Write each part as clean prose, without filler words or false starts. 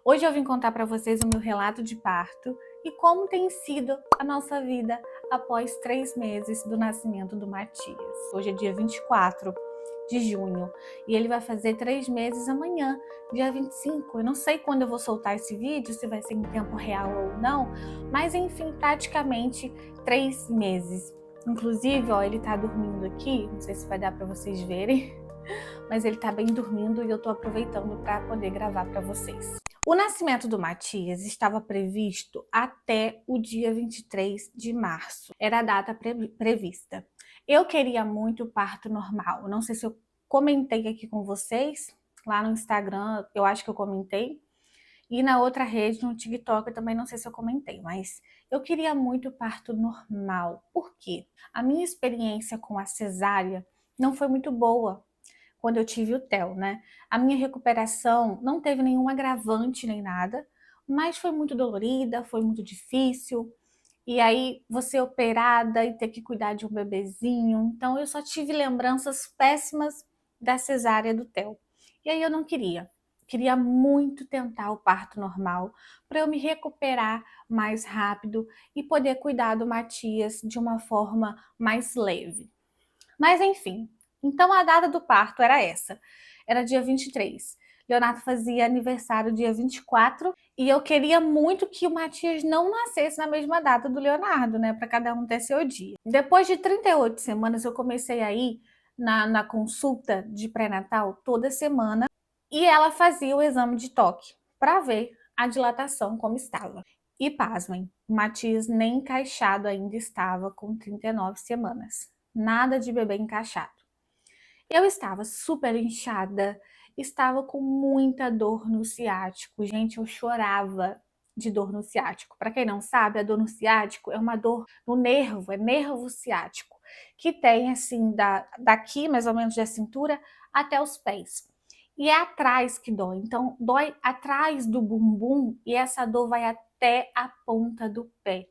Hoje eu vim contar para vocês o meu relato de parto e como tem sido a nossa vida após 3 meses do nascimento do Matias. Hoje é dia 24 de junho e ele vai fazer 3 meses amanhã, dia 25. Eu não sei quando eu vou soltar esse vídeo, se vai ser em tempo real ou não, mas enfim, praticamente 3 meses. Inclusive, ó, ele tá dormindo aqui, não sei se vai dar para vocês verem, mas ele tá bem dormindo e eu tô aproveitando para poder gravar para vocês. O nascimento do Matias estava previsto até o dia 23 de março. Era a data prevista. Eu queria muito o parto normal. Não sei se eu comentei aqui com vocês, lá no Instagram, eu acho que eu comentei. E na outra rede, no TikTok, eu também não sei se eu comentei, mas eu queria muito o parto normal. Por quê? A minha experiência com a cesárea não foi muito boa quando eu tive o TEL, né? A minha recuperação não teve nenhum agravante nem nada, mas foi muito dolorida, foi muito difícil. E aí, você operada e ter que cuidar de um bebezinho. Então, eu só tive lembranças péssimas da cesárea do TEL. E aí, eu não queria. Queria muito tentar o parto normal para eu me recuperar mais rápido e poder cuidar do Matias de uma forma mais leve. Mas enfim, então a data do parto era essa, era dia 23. Leonardo fazia aniversário dia 24 e eu queria muito que o Matias não nascesse na mesma data do Leonardo, né, para cada um ter seu dia. Depois de 38 semanas eu comecei a ir na consulta de pré-natal toda semana e ela fazia o exame de toque para ver a dilatação como estava. E pasmem, o Matias nem encaixado ainda estava com 39 semanas. Nada de bebê encaixado. Eu estava super inchada, estava com muita dor no ciático. Gente, eu chorava de dor no ciático. Para quem não sabe, a dor no ciático é uma dor no nervo, é nervo ciático, que tem assim daqui, mais ou menos da cintura, até os pés. E é atrás que dói, então dói atrás do bumbum e essa dor vai até a ponta do pé.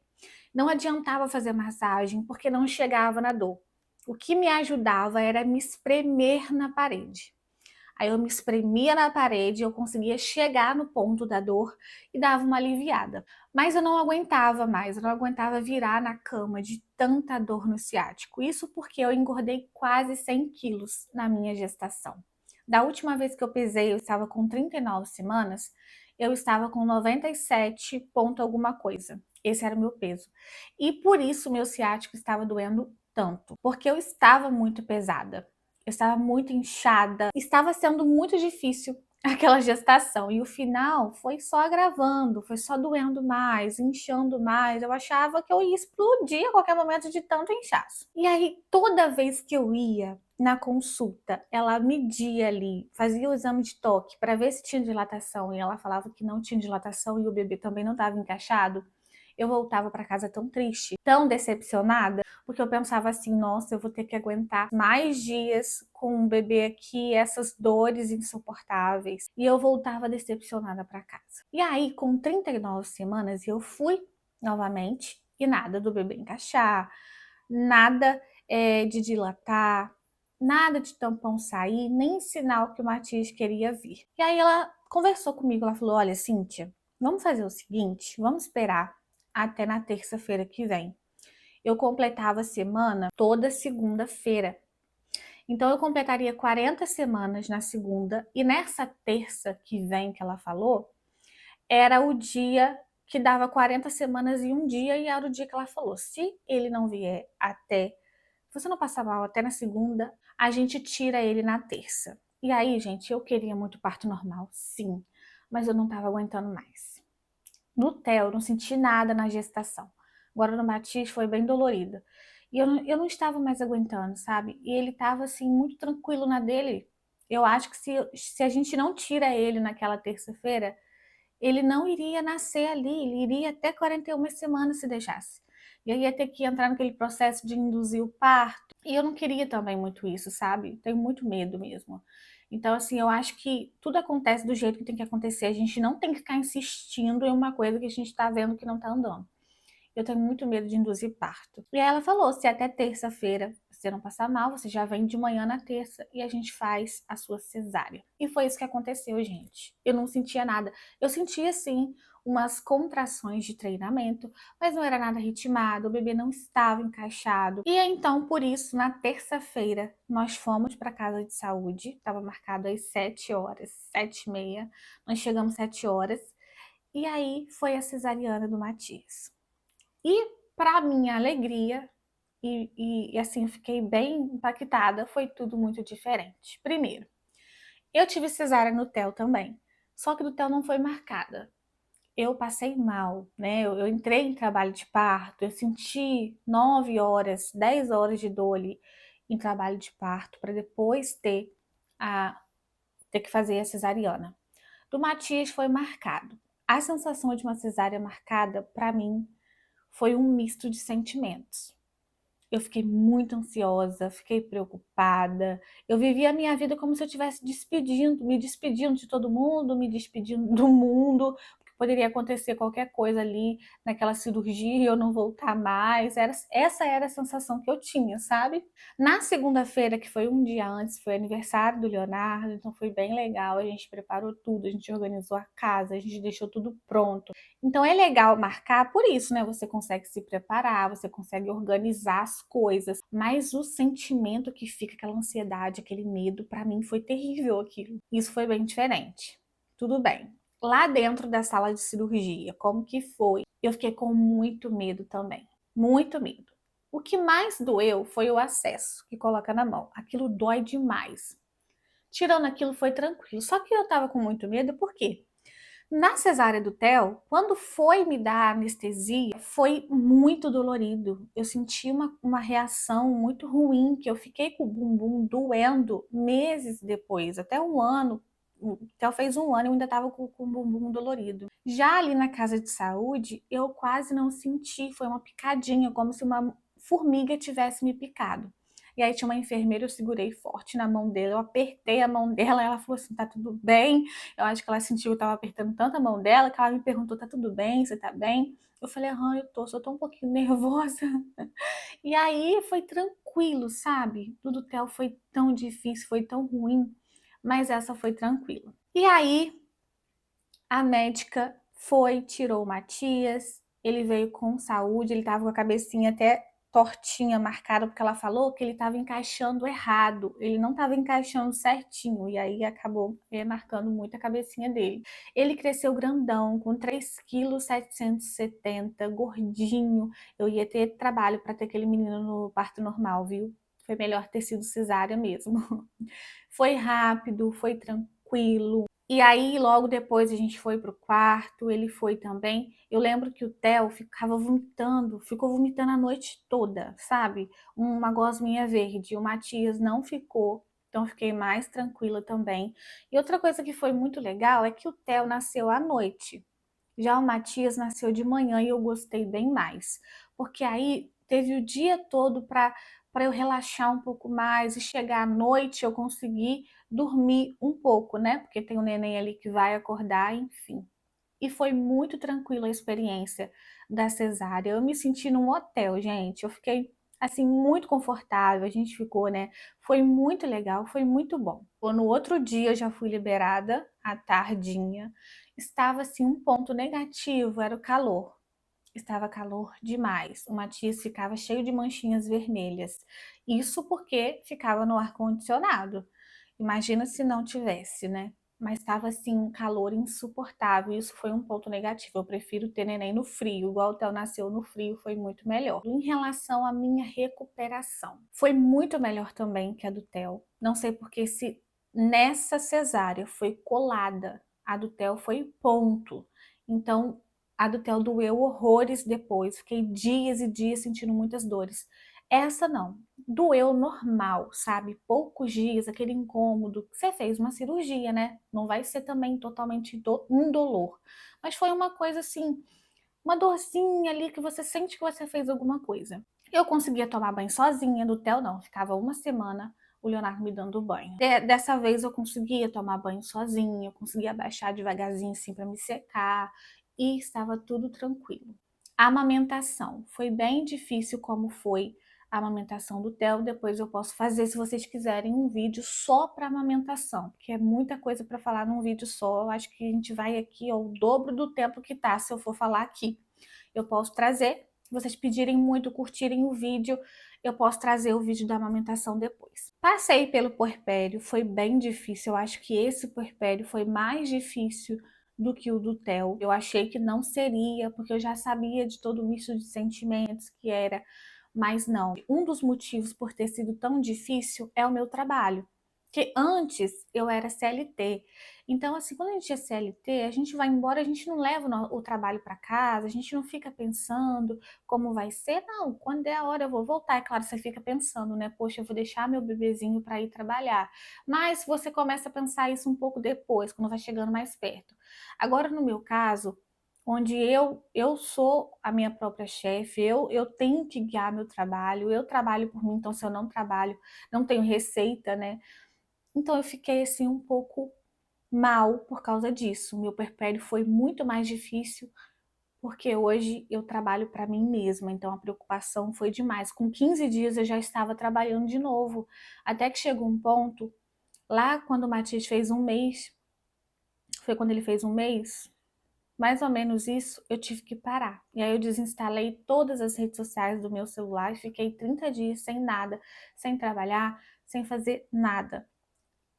Não adiantava fazer massagem porque não chegava na dor. O que me ajudava era me espremer na parede. Aí eu me espremia na parede, eu conseguia chegar no ponto da dor e dava uma aliviada. Mas eu não aguentava mais, eu não aguentava virar na cama de tanta dor no ciático. Isso porque eu engordei quase 100 quilos na minha gestação. Da última vez que eu pesei, eu estava com 39 semanas, eu estava com 97 ponto alguma coisa. Esse era o meu peso. E por isso meu ciático estava doendo tanto, porque eu estava muito pesada. Eu estava muito inchada, estava sendo muito difícil aquela gestação e o final foi só agravando, foi só doendo mais, inchando mais. Eu achava que eu ia explodir a qualquer momento de tanto inchaço. E aí, toda vez que eu ia na consulta, ela media ali, fazia o exame de toque para ver se tinha dilatação e ela falava que não tinha dilatação e o bebê também não estava encaixado. Eu voltava para casa tão triste, tão decepcionada, porque eu pensava assim, nossa, eu vou ter que aguentar mais dias com um bebê aqui, essas dores insuportáveis. E eu voltava decepcionada para casa. E aí, com 39 semanas, eu fui novamente e nada do bebê encaixar, nada de dilatar, nada de tampão sair, nem sinal que o Matias queria vir. E aí ela conversou comigo, ela falou, olha, Cíntia, vamos fazer o seguinte, vamos esperar até na terça-feira que vem. Eu completava a semana toda segunda-feira. Então eu completaria 40 semanas na segunda e nessa terça que vem que ela falou, era o dia que dava 40 semanas e um dia e era o dia que ela falou. Se ele não vier até, se você não passar mal até na segunda, a gente tira ele na terça. E aí, gente, eu queria muito parto normal, sim, mas eu não estava aguentando mais. No TEL, eu não senti nada na gestação. Agora no Matias foi bem dolorido. E eu não estava mais aguentando, sabe? E ele estava assim, muito tranquilo na dele. Eu acho que se a gente não tira ele naquela terça-feira, ele não iria nascer ali, ele iria até 41 semanas se deixasse. E aí ia ter que entrar naquele processo de induzir o parto. E eu não queria também muito isso, sabe? Tenho muito medo mesmo. Então, assim, eu acho que tudo acontece do jeito que tem que acontecer. A gente não tem que ficar insistindo em uma coisa que a gente tá vendo que não tá andando. Eu tenho muito medo de induzir parto. E aí ela falou, se até terça-feira você não passar mal, você já vem de manhã na terça e a gente faz a sua cesárea. E foi isso que aconteceu, gente. Eu não sentia nada. Eu sentia, sim, umas contrações de treinamento, mas não era nada ritmado, o bebê não estava encaixado. E então, por isso, na terça-feira, nós fomos para a casa de saúde, estava marcado às 7 horas, 7h30, nós chegamos 7 horas, e aí foi a cesariana do Matias. E, para minha alegria, e assim, eu fiquei bem impactada, foi tudo muito diferente. Primeiro, eu tive cesárea no TEL também, só que do TEL não foi marcada. Eu passei mal, né? Eu entrei em trabalho de parto, eu senti 9 horas, 10 horas de dor ali em trabalho de parto, para depois ter que fazer a cesariana. Do Matias foi marcado. A sensação de uma cesárea marcada, para mim, foi um misto de sentimentos. Eu fiquei muito ansiosa, fiquei preocupada. Eu vivi a minha vida como se eu estivesse me despedindo de todo mundo, me despedindo do mundo, porque poderia acontecer qualquer coisa ali naquela cirurgia e eu não voltar mais. Essa era a sensação que eu tinha, sabe? Na segunda-feira, que foi um dia antes, foi aniversário do Leonardo, então foi bem legal. A gente preparou tudo, a gente organizou a casa, a gente deixou tudo pronto. Então é legal marcar por isso, né? Você consegue se preparar, você consegue organizar as coisas, mas o sentimento que fica, aquela ansiedade, aquele medo, para mim foi terrível aquilo. Isso foi bem diferente. Tudo bem. Lá dentro da sala de cirurgia, como que foi? Eu fiquei com muito medo também. Muito medo. O que mais doeu foi o acesso que coloca na mão. Aquilo dói demais. Tirando aquilo, foi tranquilo. Só que eu tava com muito medo, por quê? Na cesárea do Theo, quando foi me dar anestesia, foi muito dolorido. Eu senti uma reação muito ruim, que eu fiquei com o bumbum doendo meses depois, até um ano. O Theo fez um ano e eu ainda estava com o bumbum dolorido. Já ali na casa de saúde, eu quase não senti, foi uma picadinha, como se uma formiga tivesse me picado. E aí tinha uma enfermeira, eu segurei forte na mão dela, eu apertei a mão dela, ela falou assim, tá tudo bem? Eu acho que ela sentiu que eu tava apertando tanto a mão dela, que ela me perguntou, tá tudo bem? Você tá bem? Eu falei, aham, eu tô, só tô um pouquinho nervosa. E aí foi tranquilo, sabe? Tudo do Theo foi tão difícil, foi tão ruim, mas essa foi tranquila. E aí a médica foi, tirou o Matias, ele veio com saúde, ele tava com a cabecinha até tortinha, marcada, porque ela falou que ele estava encaixando errado, ele não estava encaixando certinho, e aí acabou marcando muito a cabecinha dele. Ele cresceu grandão, com 3,770 kg, gordinho. Eu ia ter trabalho para ter aquele menino no parto normal, viu? Foi melhor ter sido cesárea mesmo. Foi rápido, foi tranquilo. E aí, logo depois, a gente foi pro quarto, ele foi também. Eu lembro que o Theo ficava vomitando, ficou vomitando a noite toda, sabe? Uma gosminha verde. O Matias não ficou, então eu fiquei mais tranquila também. E outra coisa que foi muito legal é que o Theo nasceu à noite. Já o Matias nasceu de manhã e eu gostei bem mais, porque aí teve o dia todo para eu relaxar um pouco mais e chegar à noite eu conseguir dormir um pouco, né? Porque tem o neném ali que vai acordar, enfim. E foi muito tranquila a experiência da cesárea. Eu me senti num hotel, gente. Eu fiquei assim muito confortável. A gente ficou, né? Foi muito legal, foi muito bom. No outro dia eu já fui liberada à tardinha. Estava assim um ponto negativo, era o calor. Estava calor demais. O Matias ficava cheio de manchinhas vermelhas. Isso porque ficava no ar condicionado. Imagina se não tivesse, né? Mas estava assim um calor insuportável. Isso foi um ponto negativo. Eu prefiro ter neném no frio, igual o Theo nasceu no frio, foi muito melhor. Em relação à minha recuperação, foi muito melhor também que a do Theo. Não sei porque se nessa cesárea foi colada, a do Theo foi ponto. Então a do Theo doeu horrores depois. Fiquei dias e dias sentindo muitas dores. Essa não. Doeu normal, sabe? Poucos dias, aquele incômodo. Você fez uma cirurgia, né? Não vai ser também totalmente indolor. Mas foi uma coisa assim, uma dorzinha ali que você sente que você fez alguma coisa. Eu conseguia tomar banho sozinha, do Theo não. Ficava uma semana o Leonardo me dando banho. Dessa vez eu conseguia tomar banho sozinha, eu conseguia abaixar devagarzinho assim para me secar e estava tudo tranquilo. A amamentação foi bem difícil como foi a amamentação do Theo. Depois eu posso fazer, se vocês quiserem, um vídeo só para amamentação, porque é muita coisa para falar num vídeo só. Eu acho que a gente vai aqui ao dobro do tempo que tá, se eu for falar aqui. Eu posso trazer, se vocês pedirem muito, curtirem o vídeo, eu posso trazer o vídeo da amamentação depois. Passei pelo puerpério, foi bem difícil. Eu acho que esse puerpério foi mais difícil do que o do Theo. Eu achei que não seria, porque eu já sabia de todo o misto de sentimentos que era, mas não. Um dos motivos por ter sido tão difícil é o meu trabalho. Porque antes eu era CLT. Então, assim, quando a gente é CLT, a gente vai embora, a gente não leva o trabalho para casa, a gente não fica pensando como vai ser. Não, quando é a hora eu vou voltar. É claro, você fica pensando, né? Poxa, eu vou deixar meu bebezinho para ir trabalhar. Mas você começa a pensar isso um pouco depois, quando vai chegando mais perto. Agora, no meu caso, onde eu sou a minha própria chefe, eu tenho que guiar meu trabalho, eu trabalho por mim, então se eu não trabalho, não tenho receita, né? Então eu fiquei assim um pouco mal por causa disso. Meu puerpério foi muito mais difícil porque hoje eu trabalho para mim mesma, então a preocupação foi demais. Com 15 dias eu já estava trabalhando de novo, até que chegou um ponto, lá quando o Matias fez um mês, foi quando ele fez um mês, mais ou menos isso, eu tive que parar. E aí eu desinstalei todas as redes sociais do meu celular e fiquei 30 dias sem nada, sem trabalhar, sem fazer nada.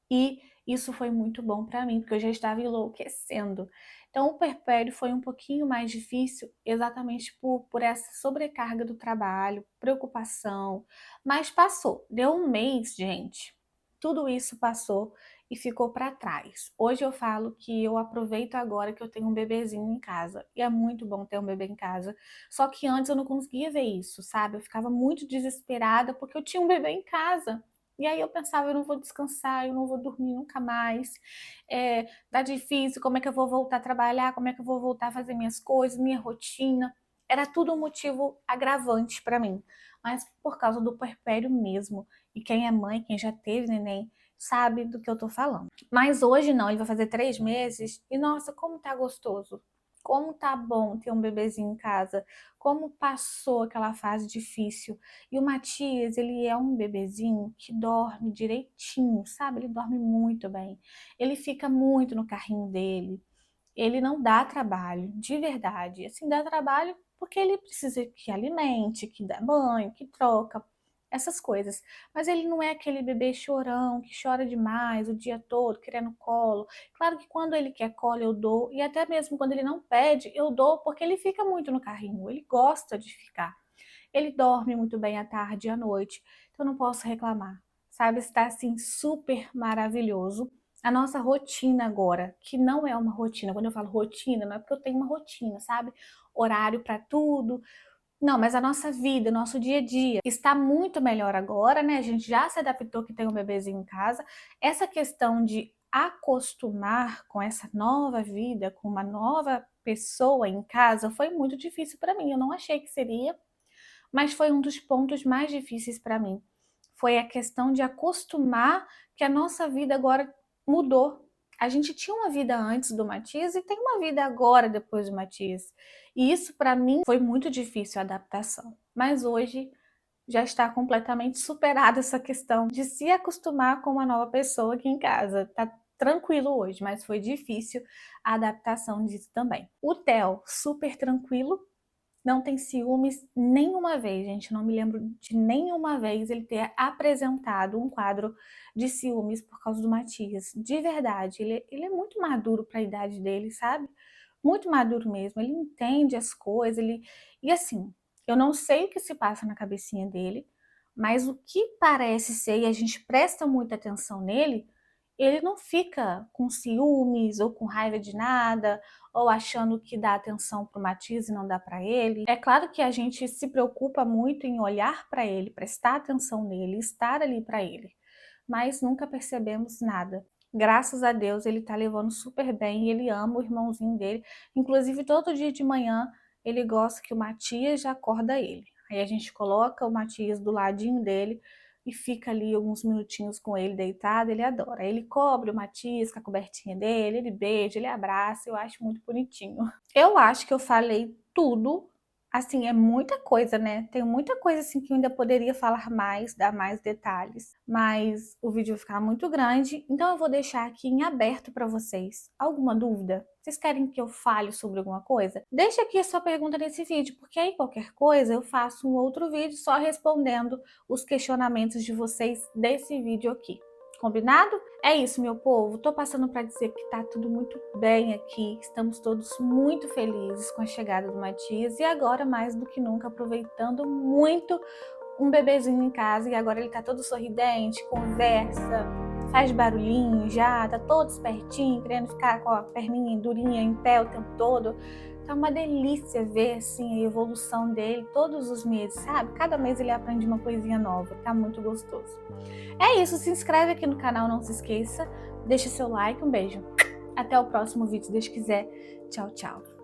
E isso foi muito bom para mim, porque eu já estava enlouquecendo. Então, o puerpério foi um pouquinho mais difícil, exatamente por essa sobrecarga do trabalho, preocupação, mas passou. Deu um mês, gente, tudo isso passou e ficou para trás. Hoje eu falo que eu aproveito agora que eu tenho um bebezinho em casa, e é muito bom ter um bebê em casa, só que antes eu não conseguia ver isso, sabe? Eu ficava muito desesperada porque eu tinha um bebê em casa. E aí eu pensava, eu não vou descansar, eu não vou dormir nunca mais, tá difícil, como é que eu vou voltar a trabalhar, como é que eu vou voltar a fazer minhas coisas, minha rotina. Era tudo um motivo agravante para mim, mas por causa do puerpério mesmo. E quem é mãe, quem já teve neném, sabe do que eu tô falando. Mas hoje não, ele vai fazer 3 meses e nossa, como tá gostoso. Como tá bom ter um bebezinho em casa, como passou aquela fase difícil. E o Matias, ele é um bebezinho que dorme direitinho, sabe? Ele dorme muito bem. Ele fica muito no carrinho dele. Ele não dá trabalho, de verdade. Assim, dá trabalho porque ele precisa que alimente, que dá banho, que troca, essas coisas. Mas ele não é aquele bebê chorão, que chora demais o dia todo, querendo colo. Claro que quando ele quer colo, eu dou. E até mesmo quando ele não pede, eu dou, porque ele fica muito no carrinho. Ele gosta de ficar. Ele dorme muito bem à tarde e à noite, então não posso reclamar. Sabe, está assim super maravilhoso. A nossa rotina agora, que não é uma rotina, quando eu falo rotina, não é porque eu tenho uma rotina, sabe? Horário para tudo. Não, mas a nossa vida, nosso dia a dia está muito melhor agora, né? A gente já se adaptou que tem um bebezinho em casa. Essa questão de acostumar com essa nova vida, com uma nova pessoa em casa, foi muito difícil para mim. Eu não achei que seria, mas foi um dos pontos mais difíceis para mim. Foi a questão de acostumar que a nossa vida agora mudou. A gente tinha uma vida antes do Matias e tem uma vida agora depois do Matias. E isso para mim foi muito difícil a adaptação. Mas hoje já está completamente superada essa questão de se acostumar com uma nova pessoa aqui em casa. Tá tranquilo hoje, mas foi difícil a adaptação disso também. O Theo, super tranquilo, não tem ciúmes nenhuma vez, gente. Não me lembro de nenhuma vez ele ter apresentado um quadro de ciúmes por causa do Matias. De verdade, ele é muito maduro para a idade dele, sabe? Muito maduro mesmo. Ele entende as coisas, e assim, eu não sei o que se passa na cabecinha dele, mas o que parece ser, e a gente presta muita atenção nele, ele não fica com ciúmes ou com raiva de nada, ou achando que dá atenção para o Matias e não dá para ele. É claro que a gente se preocupa muito em olhar para ele, prestar atenção nele, estar ali para ele, mas nunca percebemos nada. Graças a Deus ele tá levando super bem, ele ama o irmãozinho dele. Inclusive todo dia de manhã ele gosta que o Matias já acorda ele. Aí a gente coloca o Matias do ladinho dele e fica ali alguns minutinhos com ele deitado, ele adora. Aí ele cobre o Matias com a cobertinha dele, ele beija, ele abraça, eu acho muito bonitinho. Eu acho que eu falei tudo Assim, é muita coisa, né? Tem muita coisa assim que eu ainda poderia falar mais, dar mais detalhes, mas o vídeo vai ficar muito grande, então eu vou deixar aqui em aberto para vocês. Alguma dúvida? Vocês querem que eu fale sobre alguma coisa? Deixa aqui a sua pergunta nesse vídeo, porque aí qualquer coisa eu faço um outro vídeo só respondendo os questionamentos de vocês desse vídeo aqui. Combinado? É isso, meu povo. Tô passando para dizer que tá tudo muito bem aqui. Estamos todos muito felizes com a chegada do Matias e agora mais do que nunca aproveitando muito um bebezinho em casa. E agora ele tá todo sorridente, conversa, faz barulhinho já, tá todo espertinho, querendo ficar com a perninha durinha em pé o tempo todo. Tá uma delícia ver assim a evolução dele todos os meses, sabe? Cada mês ele aprende uma coisinha nova, tá muito gostoso. É isso, se inscreve aqui no canal, não se esqueça, deixa seu like, um beijo. Até o próximo vídeo, se Deus quiser. Tchau, tchau.